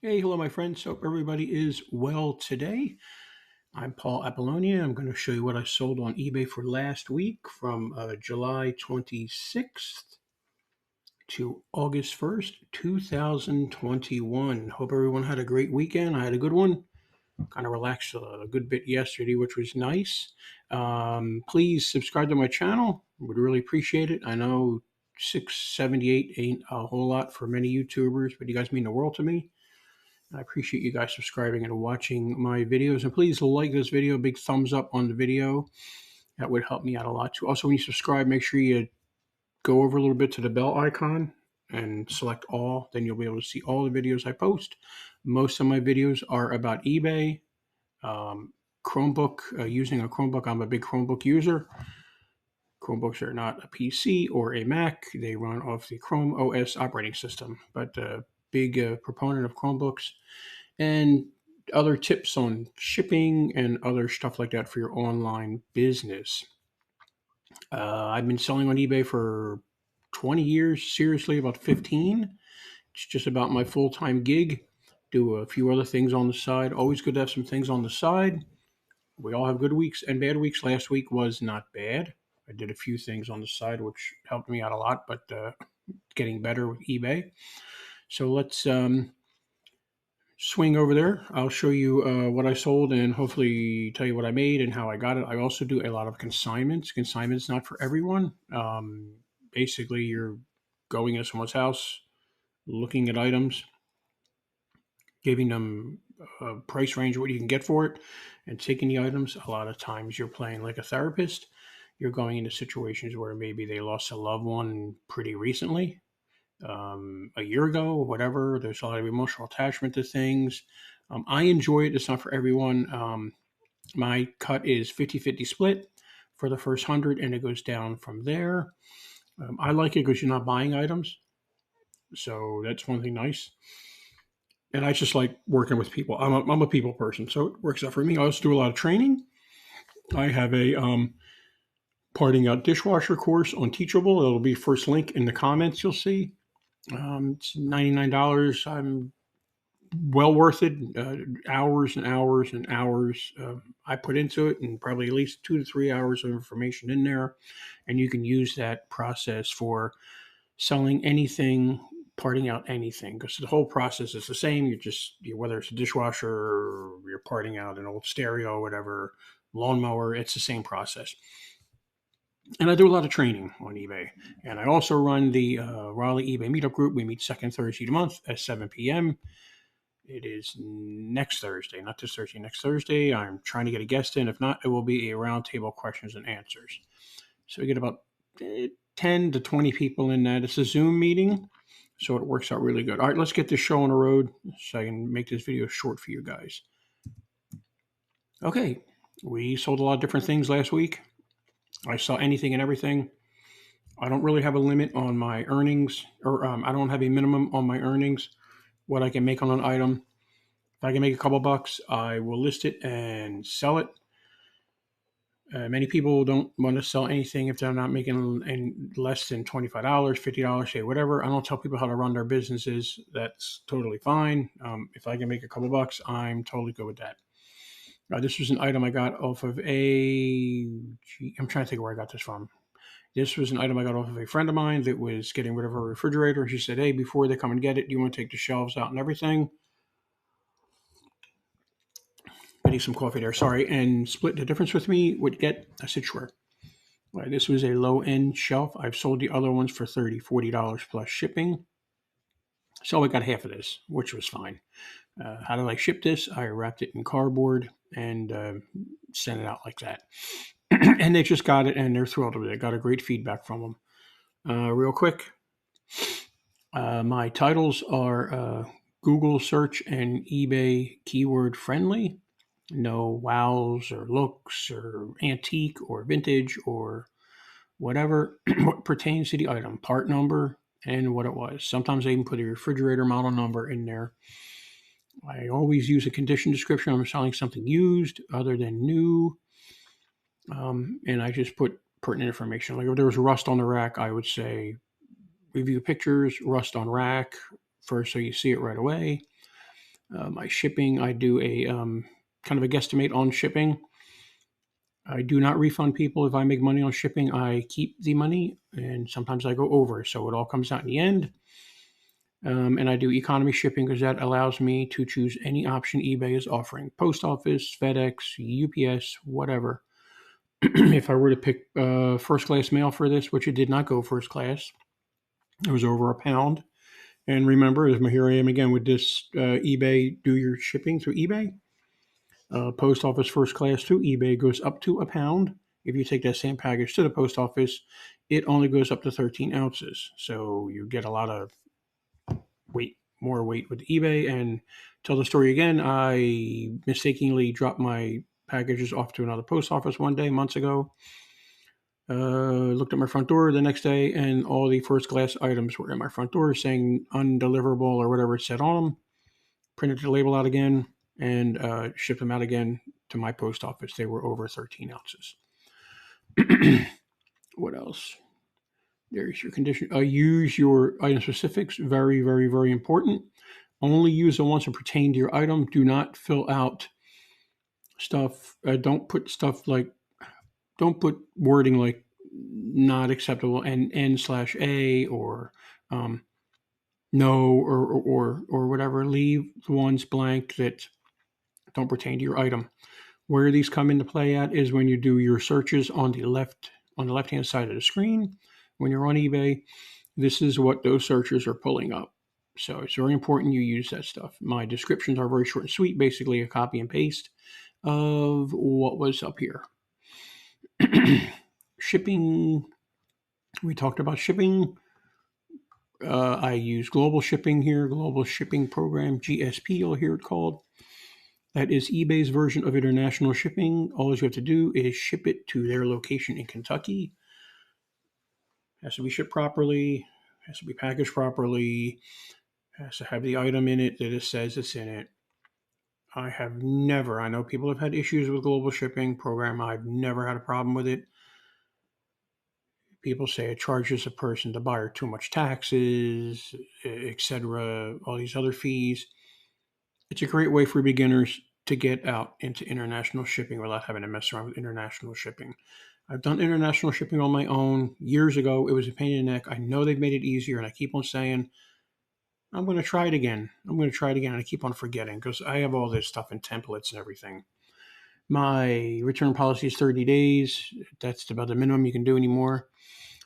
Hey, hello, my friends. Hope everybody is well today. I'm Paul Apollonia. I'm going to show you what I sold on eBay for last week from July 26th to August 1st, 2021. Hope everyone had a great weekend. I had a good one. Kind of relaxed a good bit yesterday, which was nice. Please subscribe to my channel. Would really appreciate it. I know 678 ain't a whole lot for many YouTubers, but you guys mean the world to me. I appreciate you guys subscribing and watching my videos. And please like this video, big thumbs up on the video. That would help me out a lot too. Also, when you subscribe, make sure you go over a little bit to the bell icon and select all. Then you'll be able to see all the videos I post. Most of my videos are about eBay, Chromebook, using a Chromebook. I'm a big Chromebook user. Chromebooks are not a PC or a Mac. They run off the Chrome OS operating system, but big proponent of Chromebooks and other tips on shipping and other stuff like that for your online business. I've been selling on eBay for 20 years, seriously, about 15. It's just about my full time gig. Do a few other things on the side. Always good to have some things on the side. We all have good weeks and bad weeks. Last week was not bad. I did a few things on the side, which helped me out a lot, but getting better with eBay. So let's swing over there. I'll show you what I sold and hopefully tell you what I made and how I got it. I also do a lot of consignments. Consignments not for everyone. Basically, you're going into someone's house, looking at items, giving them a price range of what you can get for it, and taking the items. A lot of times you're playing like a therapist. You're going into situations where maybe they lost a loved one pretty recently, a year ago, whatever. There's a lot of emotional attachment to things. I enjoy it. It's not for everyone. My cut is 50-50 split for the first 100, and it goes down from there. I like it because you're not buying items. So that's one thing nice. And I just like working with people. I'm a people person, so it works out for me. I also do a lot of training. I have a parting out dishwasher course on Teachable. It'll be first link in the comments. You'll see. It's $99. I'm well worth it. Hours and hours and hours I put into it, and probably at least 2 to 3 hours of information in there. And you can use that process for selling anything, parting out anything, because the whole process is the same. Whether it's a dishwasher or you're parting out an old stereo, or whatever, lawnmower, it's the same process. And I do a lot of training on eBay. And I also run the Raleigh eBay Meetup Group. We meet second Thursday of the month at 7 p.m. It is next Thursday, not this Thursday, next Thursday. I'm trying to get a guest in. If not, it will be a roundtable questions and answers. So we get about 10 to 20 people in that. It's a Zoom meeting, so it works out really good. All right, let's get this show on the road so I can make this video short for you guys. Okay, we sold a lot of different things last week. I saw anything and everything. I don't really have a limit on my earnings, or I don't have a minimum on my earnings, what I can make on an item. If I can make a couple bucks, I will list it and sell it. Many people don't want to sell anything if they're not making less than $25, $50, say whatever. I don't tell people how to run their businesses. That's totally fine. If I can make a couple bucks, I'm totally good with that. This was an item I got off of I'm trying to think where I got this from. This was an item I got off of a friend of mine that was getting rid of her refrigerator. She said, hey, before they come and get it, you want to take the shelves out and everything. Getting some coffee there, sorry, and split the difference with me would get. I said, sure. Right, this was a low-end shelf. I've sold the other ones for $30, $40 plus shipping. So I got half of this, which was fine. How did I ship this? I wrapped it in cardboard and sent it out like that. And they just got it, and they're thrilled with it. I got a great feedback from them. Real quick, my titles are Google search and eBay keyword friendly. No wows or looks or antique or vintage or whatever what pertains to the item, part number, and what it was. Sometimes I even put a refrigerator model number in there. I always use a condition description. I'm selling something used other than new. And I just put pertinent information. Like if there was rust on the rack, I would say review pictures, rust on rack first so you see it right away. My shipping, I do a kind of a guesstimate on shipping. I do not refund people if I make money on shipping. I keep the money, and sometimes I go over, so it all comes out in the end. And I do economy shipping because that allows me to choose any option eBay is offering: post office, FedEx, UPS, whatever. If I were to pick first class mail for this, which it did not go first class, it was over £1. And remember, here I am again with this eBay, do your shipping through eBay. Post office first class to eBay goes up to £1. If you take that same package to the post office, it only goes up to 13 ounces. So you get a lot of more weight with eBay. And tell the story again, I mistakenly dropped my packages off to another post office one day, months ago. Looked at my front door the next day, and all the first class items were in my front door saying undeliverable or whatever it said on them. Printed the label out again and shipped them out again to my post office. They were over 13 ounces. What else? There's your condition. Use your item specifics. Very, very, very important. Only use the ones that pertain to your item. Do not fill out stuff. Don't put wording like not acceptable and N/A or no or whatever. Leave the ones blank that don't pertain to your item. Where these come into play at is when you do your searches on the left-hand side of the screen. When you're on eBay, this is what those searches are pulling up. So it's very important you use that stuff. My descriptions are very short and sweet, basically a copy and paste of what was up here. Shipping. We talked about shipping. I use global shipping here, global shipping program, GSP, you'll hear it called. That is eBay's version of international shipping. All you have to do is ship it to their location in Kentucky. Has to be shipped properly, has to be packaged properly, has to have the item in it that it says it's in it. I know people have had issues with global shipping program. I've never had a problem with it. People say it charges a person, the buyer, too much taxes, etc., all these other fees. It's a great way for beginners to get out into international shipping without having to mess around with international shipping. I've done international shipping on my own years ago. It was a pain in the neck. I know they've made it easier, and I keep on saying, I'm going to try it again. And I keep on forgetting because I have all this stuff in templates and everything. My return policy is 30 days. That's about the minimum you can do anymore.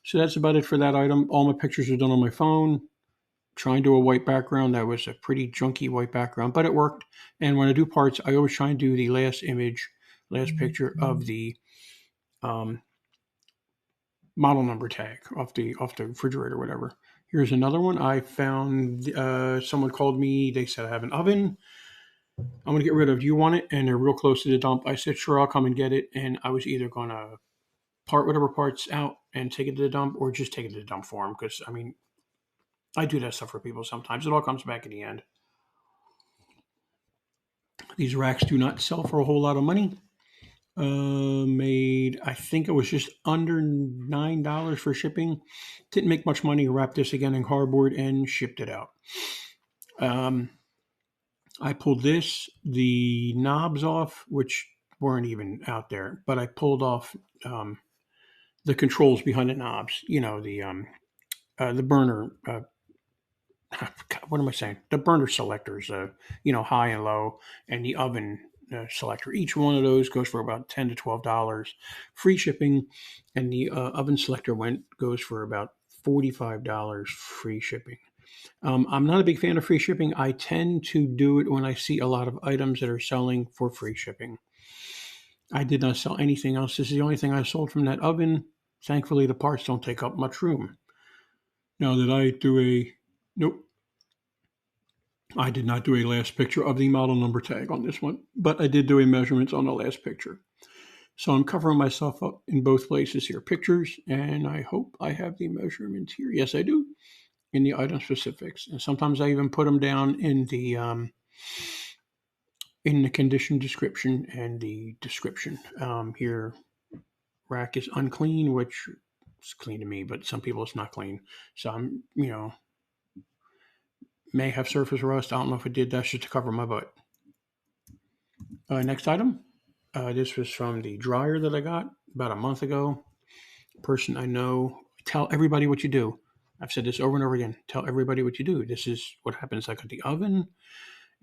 So that's about it for that item. All my pictures are done on my phone. Try and do a white background. That was a pretty junky white background, but it worked. And when I do parts, I always try and do the last picture of the model number tag off the refrigerator, whatever. Here's another one. I found someone called me. They said I have an oven I'm going to get rid of. Do you want it? And they're real close to the dump. I said, sure, I'll come and get it. And I was either going to part whatever parts out and take it to the dump or just take it to the dump for them. Because, I do that stuff for people sometimes. It all comes back in the end. These racks do not sell for a whole lot of money. I think it was just under $9 for shipping. Didn't make much money. Wrapped this again in cardboard and shipped it out. I pulled the knobs off, which weren't even out there, but I pulled off the controls behind the knobs. The burner. What am I saying? The burner selectors. High and low, and the oven selector. Each one of those goes for about $10 to $12 free shipping, and the oven selector goes for about $45 free shipping. I'm not a big fan of free shipping. I tend to do it when I see a lot of items that are selling for free shipping. I did not sell anything else. This is the only thing I sold from that oven. Thankfully, the parts don't take up much room. Now, nope. I did not do a last picture of the model number tag on this one, but I did do a measurements on the last picture. So I'm covering myself up in both places here. Pictures, and I hope I have the measurements here. Yes, I do. In the item specifics, and sometimes I even put them down in the condition description and the description. Here, rack is unclean, which is clean to me, but some people it's not clean. So I'm, may have surface rust. I don't know if it did. That's just to cover my butt. Next item. This was from the dryer that I got about a month ago. Person I know. Tell everybody what you do. I've said this over and over again. Tell everybody what you do. This is what happens. I got the oven,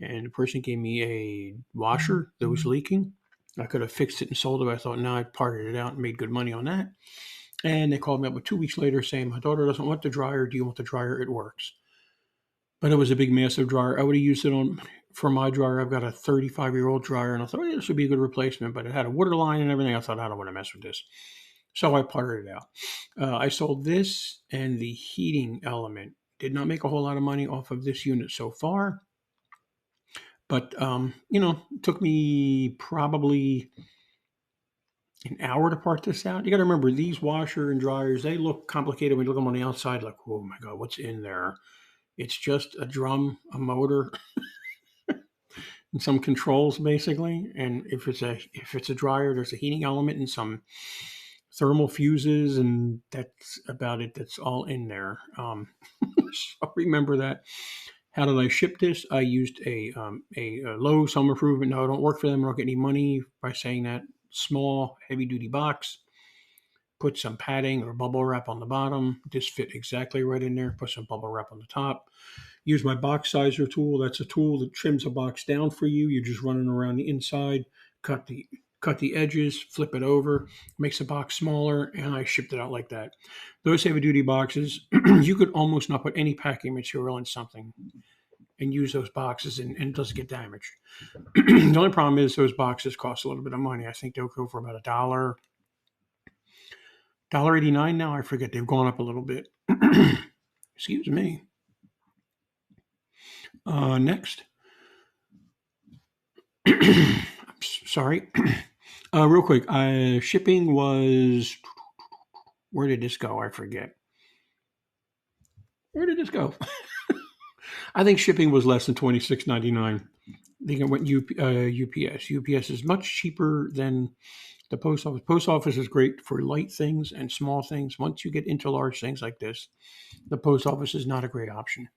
and the person gave me a washer that was leaking. I could have fixed it and sold it, but I thought, no, I parted it out and made good money on that. And they called me up 2 weeks later saying, my daughter doesn't want the dryer. Do you want the dryer? It works. But it was a big, massive dryer. I would have used it for my dryer. I've got a 35-year-old dryer, and I thought, oh, yeah, this would be a good replacement. But it had a water line and everything. I thought, I don't want to mess with this. So I parted it out. I sold this and the heating element. Did not make a whole lot of money off of this unit so far. But, it took me probably an hour to part this out. You got to remember, these washer and dryers, they look complicated when you look them on the outside, like, oh my God, what's in there? It's just a drum, a motor, and some controls basically. And if it's a dryer, there's a heating element and some thermal fuses, and that's about it. That's all in there. So remember that. How did I ship this? I used a Lowe's Home Improvement. No, I don't work for them. I don't get any money by saying that. Small, heavy-duty box. Put some padding or bubble wrap on the bottom. This fit exactly right in there. Put some bubble wrap on the top. Use my box sizer tool. That's a tool that trims a box down for you. You're just running around the inside. Cut the edges, flip it over, makes the box smaller, and I shipped it out like that. Those heavy-duty boxes, you could almost not put any packing material in something and use those boxes, and it doesn't get damaged. The only problem is those boxes cost a little bit of money. I think they'll go for about $1.89 now. I forget. They've gone up a little bit. Excuse me. Next. Sorry. Real quick. Shipping was... Where did this go? I forget. Where did this go? I think shipping was less than $26.99. I think it went UPS. UPS is much cheaper than the post office. Post office is great for light things and small things. Once you get into large things like this, the post office is not a great option.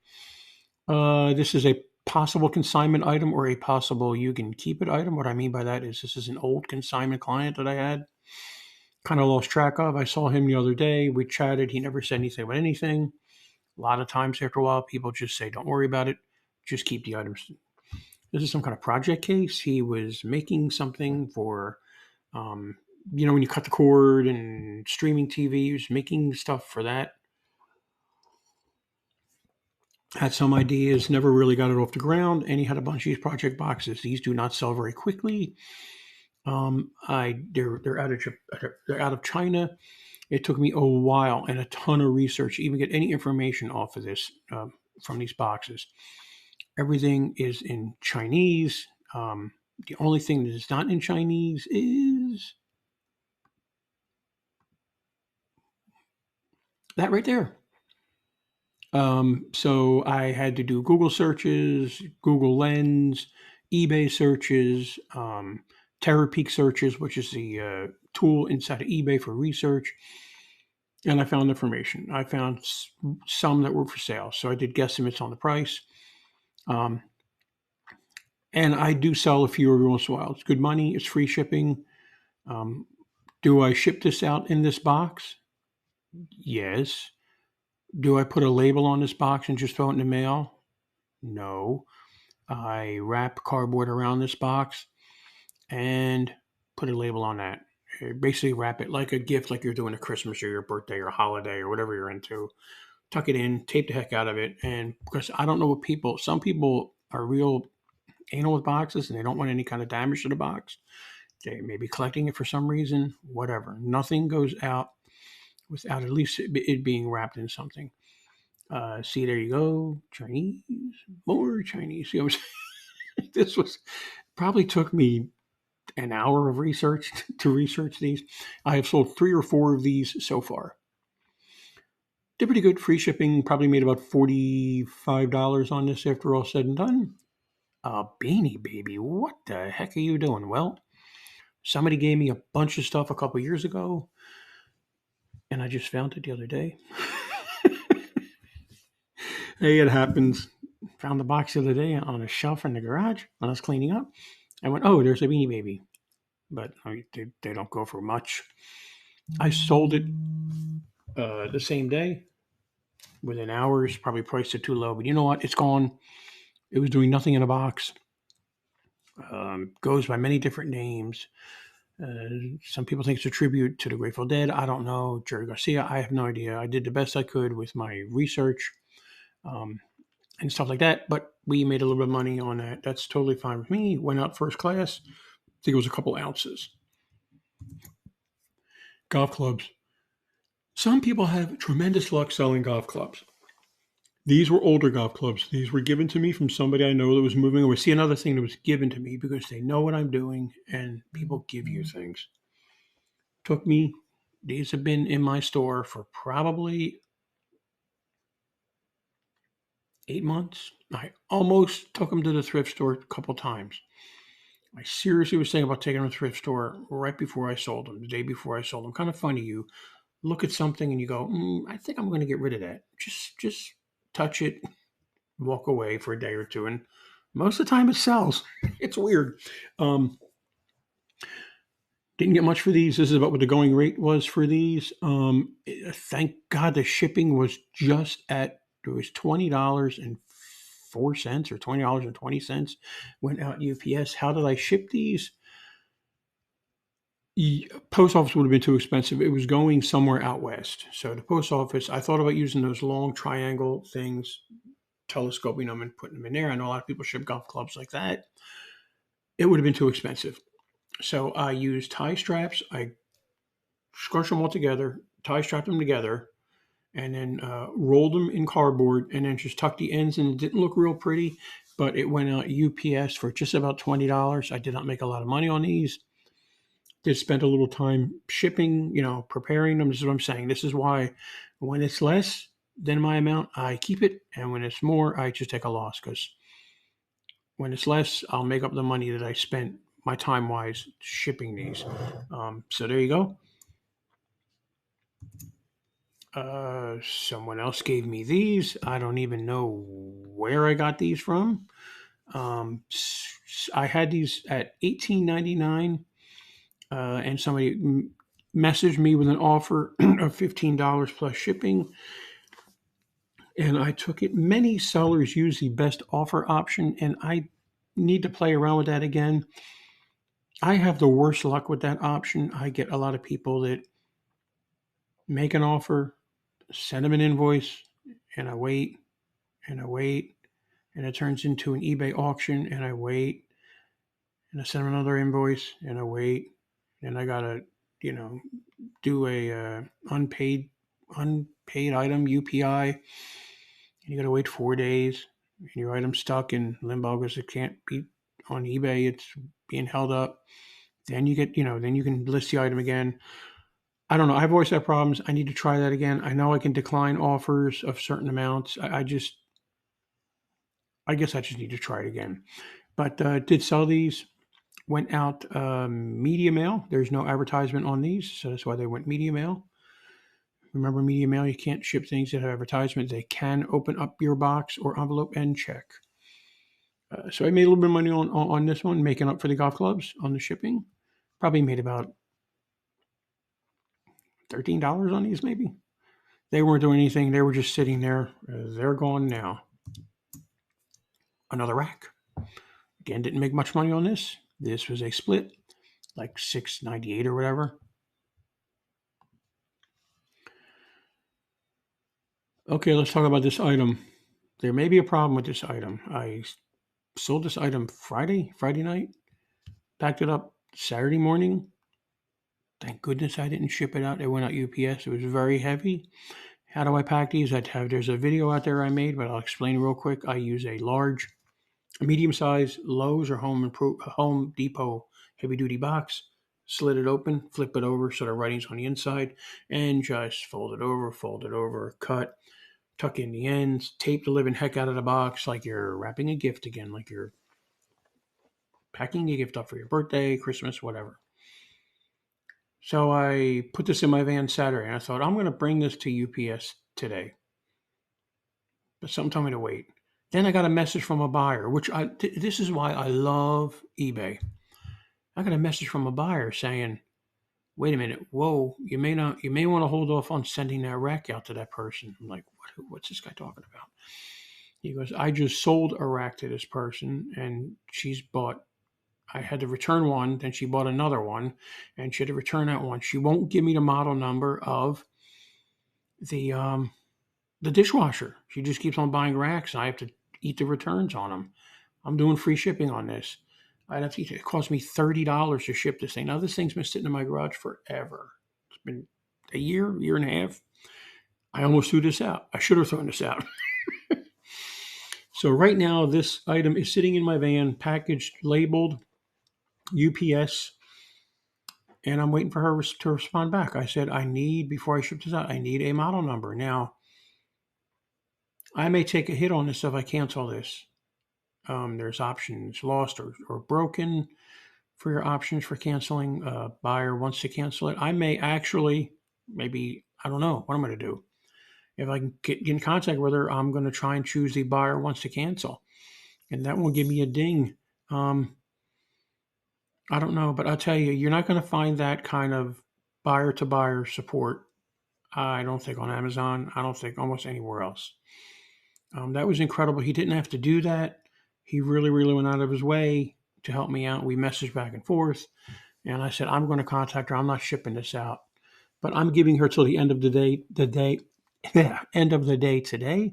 This is a possible consignment item or a possible you can keep it item. What I mean by that is this is an old consignment client that I had. Kind of lost track of. I saw him the other day. We chatted. He never said anything about anything. A lot of times after a while, people just say, don't worry about it. Just keep the items. This is some kind of project case. He was making something for, when you cut the cord and streaming TV, he was making stuff for that. Had some ideas, never really got it off the ground, and he had a bunch of these project boxes. These do not sell very quickly. They're out of China. It took me a while and a ton of research to even get any information off of this from these boxes. Everything is in Chinese. The only thing that is not in Chinese is that right there. So I had to do Google searches, Google Lens, eBay searches, TerraPeak searches, which is the tool inside of eBay for research. And I found information. I found some that were for sale. So I did guesstimates on the price. And I do sell a few every once in a while. It's good money. It's free shipping. Do I ship this out in this box? Yes. Do I put a label on this box and just throw it in the mail? No. I wrap cardboard around this box and put a label on that. Basically wrap it like a gift, like you're doing a Christmas or your birthday or holiday or whatever you're into. Tuck it in, tape the heck out of it. And because I don't know what some people are real anal with boxes and they don't want any kind of damage to the box. They may be collecting it for some reason, whatever. Nothing goes out without at least it being wrapped in something. See, there you go. Chinese, more Chinese. You know what I'm saying? This probably took me an hour of research to research these. I have sold 3 or 4 of these so far. They're pretty good. Free shipping, probably made about $45 on this after all said and done. Beanie Baby, what the heck are you doing? Well, somebody gave me a bunch of stuff a couple years ago, and I just found it the other day. Hey, it happens. Found the box the other day on a shelf in the garage when I was cleaning up. I went, oh, there's a Beanie Baby. But they don't go for much. I sold it the same day. Within hours, probably priced it too low. But you know what? It's gone. It was doing nothing in a box. Goes by many different names. Some people think it's a tribute to the Grateful Dead. I don't know. Jerry Garcia, I have no idea. I did the best I could with my research and stuff like that. But we made a little bit of money on that. That's totally fine with me. Went out first class. I think it was a couple ounces. Golf clubs. Some people have tremendous luck selling golf clubs. These were older golf clubs. These were given to me from somebody I know that was moving away. See, another thing that was given to me because they know what I'm doing and people give you things. Took me, these have been in my store for probably 8 months. I almost took them to the thrift store a couple times. I seriously was thinking about taking them to the thrift store right before I sold them, the day before I sold them. Kind of funny, you look at something and you go, I think I'm going to get rid of that. Just touch it, walk away for a day or two, and most of the time it sells. It's weird. Didn't get much for these. This is about what the going rate was for these. Thank God the shipping was just at, it was $20.04 or $20.20 went out UPS. How did I ship these? Post office would have been too expensive. It was going somewhere out west. So the post office, I thought about using those long triangle things, telescoping them and putting them in there. I know a lot of people ship golf clubs like that. It would have been too expensive. So I used tie straps. I scrunched them all together, tie strapped them together, and then rolled them in cardboard and then just tucked the ends in. It didn't look real pretty, but it went out UPS for just about $20. I did not make a lot of money on these. Did spend a little time shipping, preparing them. This is what I'm saying. This is why when it's less than my amount, I keep it. And when it's more, I just take a loss because when it's less, I'll make up the money that I spent my time-wise shipping these. So there you go. Someone else gave me these. I don't even know where I got these from. I had these at $18.99, and somebody messaged me with an offer of $15 plus shipping, and I took it. Many sellers use the best offer option, and I need to play around with that again. I have the worst luck with that option. I get a lot of people that make an offer, send them an invoice, and I wait and I wait, and it turns into an eBay auction, and I wait, and I send them another invoice, and I wait, and I gotta, do a unpaid item UPI, and you gotta wait 4 days, and your item's stuck in limbo because it can't be on eBay. It's being held up. Then you get, then you can list the item again. I don't know. I've always had problems. I need to try that again. I know I can decline offers of certain amounts. I guess I just need to try it again. But did sell these. Went out media mail. There's no advertisement on these, so that's why they went media mail. Remember, media mail, you can't ship things that have advertisement. They can open up your box or envelope and check. So I made a little bit of money on this one, making up for the golf clubs on the shipping. Probably made about $13 on these, maybe. They weren't doing anything. They were just sitting there. They're gone now. Another rack. Again, didn't make much money on this. This was a split, like $6.98 or whatever. Okay, let's talk about this item. There may be a problem with this item. I sold this item Friday night, packed it up Saturday morning. Thank goodness I didn't ship it out. It went out UPS. It was very heavy. How do I pack these? There's a video out there I made, but I'll explain real quick. I use a medium-sized Lowe's or Home Depot heavy-duty box. Slit it open, flip it over so the writing's on the inside, and just fold it over, cut, tuck in the ends, tape the living heck out of the box like you're wrapping a gift again, like you're packing a gift up for your birthday, Christmas, whatever. So I put this in my van Saturday, and I thought, I'm going to bring this to UPS today. But something told me to wait. Then I got a message from a buyer, which this is why I love eBay. I got a message from a buyer saying, wait a minute, whoa, you may want to hold off on sending that rack out to that person. I'm like, what's this guy talking about? He goes, I just sold a rack to this person, and I had to return one, then she bought another one, and she had to return that one. She won't give me the model number of the dishwasher. She just keeps on buying racks, and I have to eat the returns on them. I'm doing free shipping on this. It cost me $30 to ship this thing. Now this thing's been sitting in my garage forever. It's been a year and a half. I almost threw this out. I should have thrown this out. So right now, this item is sitting in my van, packaged, labeled UPS, and I'm waiting for her to respond back. I said, before I ship this out, I need a model number. Now, I may take a hit on this if I cancel this. There's options lost or broken for your options for canceling. Buyer wants to cancel it. I may actually, I don't know. What I'm going to do. If I can get in contact with her, I'm going to try and choose the buyer wants to cancel. And that will give me a ding. I don't know, but I'll tell you, you're not going to find that kind of buyer-to-buyer support, I don't think, on Amazon. I don't think almost anywhere else. That was incredible. He didn't have to do that. He really, really went out of his way to help me out. We messaged back and forth, and I said, I'm going to contact her. I'm not shipping this out, but I'm giving her till the end of the day, end of the day today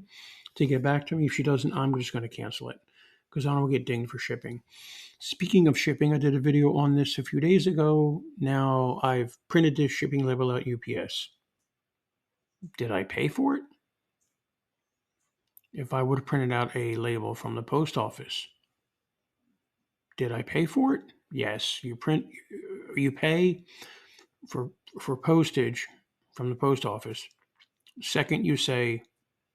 to get back to me. If she doesn't, I'm just going to cancel it because I don't get dinged for shipping. Speaking of shipping, I did a video on this a few days ago. Now I've printed this shipping label at UPS. Did I pay for it? If I would have printed out a label from the post office, did I pay for it? Yes. You pay for postage from the post office. Second, you say,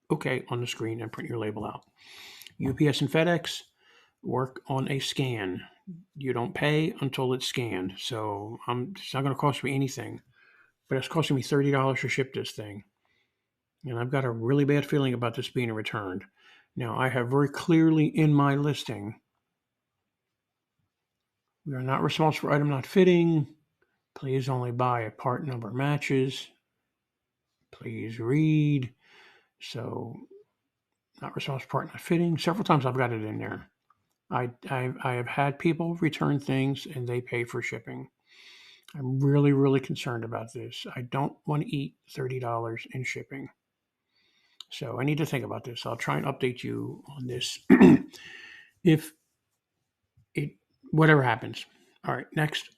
okay, on the screen and print your label out. UPS and FedEx work on a scan. You don't pay until it's scanned. So it's not going to cost me anything, but it's costing me $30 to ship this thing. And I've got a really bad feeling about this being returned. Now, I have very clearly in my listing, we are not responsible for item not fitting. Please only buy if part number matches. Please read. So, not responsible for part not fitting. Several times I've got it in there. I have had people return things and they pay for shipping. I'm really, really concerned about this. I don't want to eat $30 in shipping. So I need to think about this. I'll try and update you on this if whatever happens. All right, next.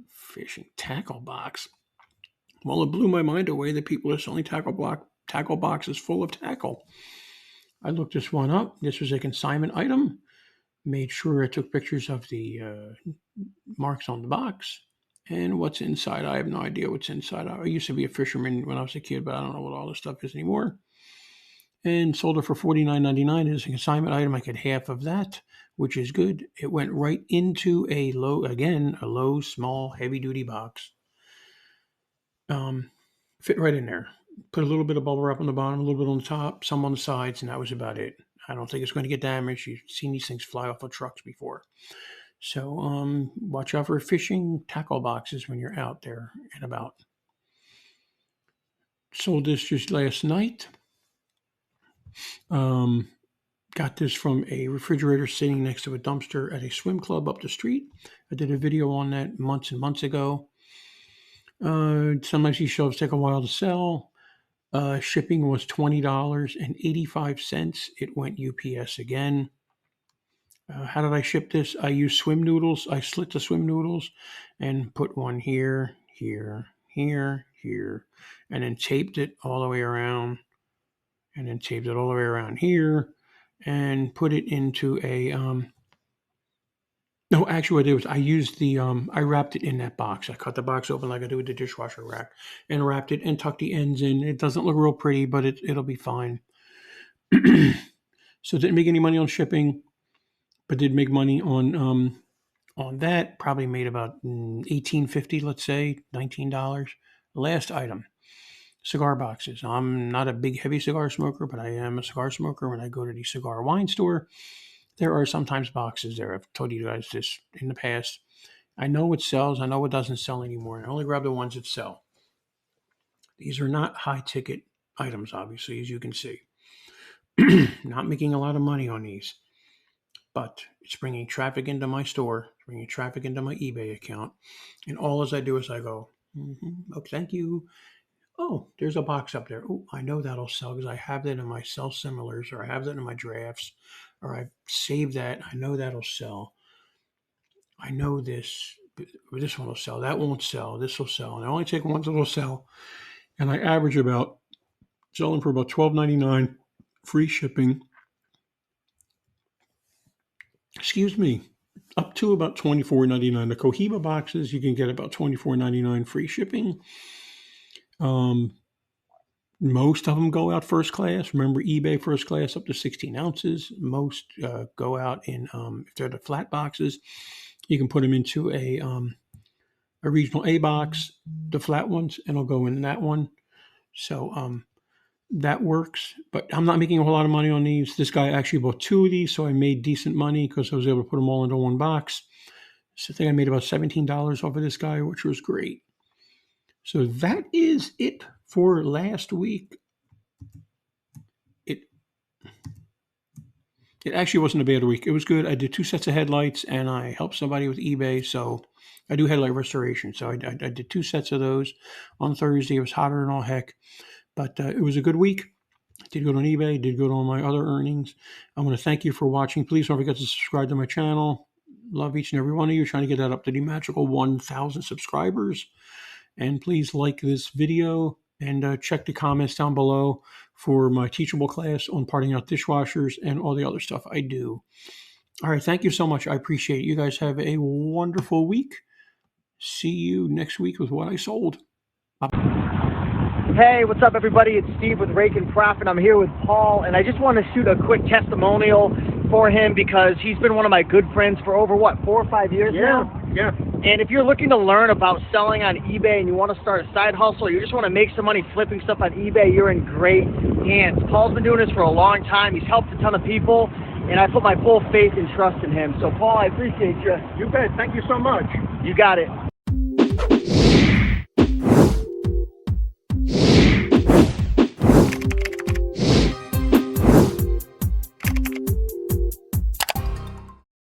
Fishing tackle box. Well, it blew my mind away that people are selling tackle boxes full of tackle. I looked this one up. This was a consignment item. Made sure I took pictures of the marks on the box and what's inside. I have no idea what's inside. I used to be a fisherman when I was a kid, but I don't know what all this stuff is anymore. And sold it for $49.99 as a consignment item. I get half of that, which is good. It went right into a low, small, heavy-duty box. Fit right in there. Put a little bit of bubble wrap on the bottom, a little bit on the top, some on the sides, and that was about it. I don't think it's going to get damaged. You've seen these things fly off of trucks before. So watch out for fishing tackle boxes when you're out there and about. Sold this just last night. Got this from a refrigerator sitting next to a dumpster at a swim club up the street. I did a video on that months and months ago. Sometimes these shelves take a while to sell. Shipping was $20.85. It went UPS again. How did I ship this? I used swim noodles. I slit the swim noodles and put one here, here, here, here, and then taped it all the way around, and then taped it all the way around here, and put it into a, no, actually what I did was I used I wrapped it in that box. I cut the box open like I do with the dishwasher rack and wrapped it and tucked the ends in. It doesn't look real pretty, but it'll be fine. So didn't make any money on shipping, but did make money on that. Probably made about $18.50, let's say $19. Last item. Cigar Boxes. I'm not a big, heavy cigar smoker, but I am a cigar smoker. When I go to the cigar wine store, there are sometimes boxes there. I've told you guys this in the past. I know what sells. I know what doesn't sell anymore. And I only grab the ones that sell. These are not high-ticket items, obviously, as you can see. Not making a lot of money on these. But it's bringing traffic into my store, bringing traffic into my eBay account. And all as I do is I go, oh, thank you. Oh, there's a box up there. Oh, I know that'll sell because I have that in my sell similars, or I have that in my drafts, or I've saved that. I know that'll sell. I know this one will sell. That won't sell. This will sell. And I only take ones that will sell. And I average about selling for about $12.99, free shipping. Excuse me, up to about $24.99. The Cohiba boxes, you can get about $24.99 free shipping. Most of them go out first class. Remember, eBay first class up to 16 ounces. Most go out in, if they're the flat boxes, you can put them into a regional A box, the flat ones, and it'll go in that one. So that works. But I'm not making a whole lot of money on these. This guy actually bought 2 of these, so I made decent money because I was able to put them all into one box. So I think I made about $17 off of this guy, which was great. So that is it for last week. It actually wasn't a bad week. It was good. I did 2 sets of headlights, and I helped somebody with eBay. So I do headlight restoration. So I did 2 sets of those on Thursday. It was hotter than all heck. But it was a good week. I did good on eBay. Did good on my other earnings. I want to thank you for watching. Please don't forget to subscribe to my channel. Love each and every one of you. Trying to get that up to the magical 1,000 subscribers. And please like this video and check the comments down below for my teachable class on parting out dishwashers and all the other stuff I do. All right, thank you so much. I appreciate it. You guys have a wonderful week. See you next week with what I sold. Bye. Hey, what's up, everybody? It's Steve with Raiken Profits. I'm here with Paul, and I just want to shoot a quick testimonial for him because he's been one of my good friends for over, 4 or 5 years now? Yeah. And if you're looking to learn about selling on eBay and you want to start a side hustle, or you just want to make some money flipping stuff on eBay, you're in great hands. Paul's been doing this for a long time. He's helped a ton of people, and I put my full faith and trust in him. So, Paul, I appreciate you. You bet. Thank you so much. You got it.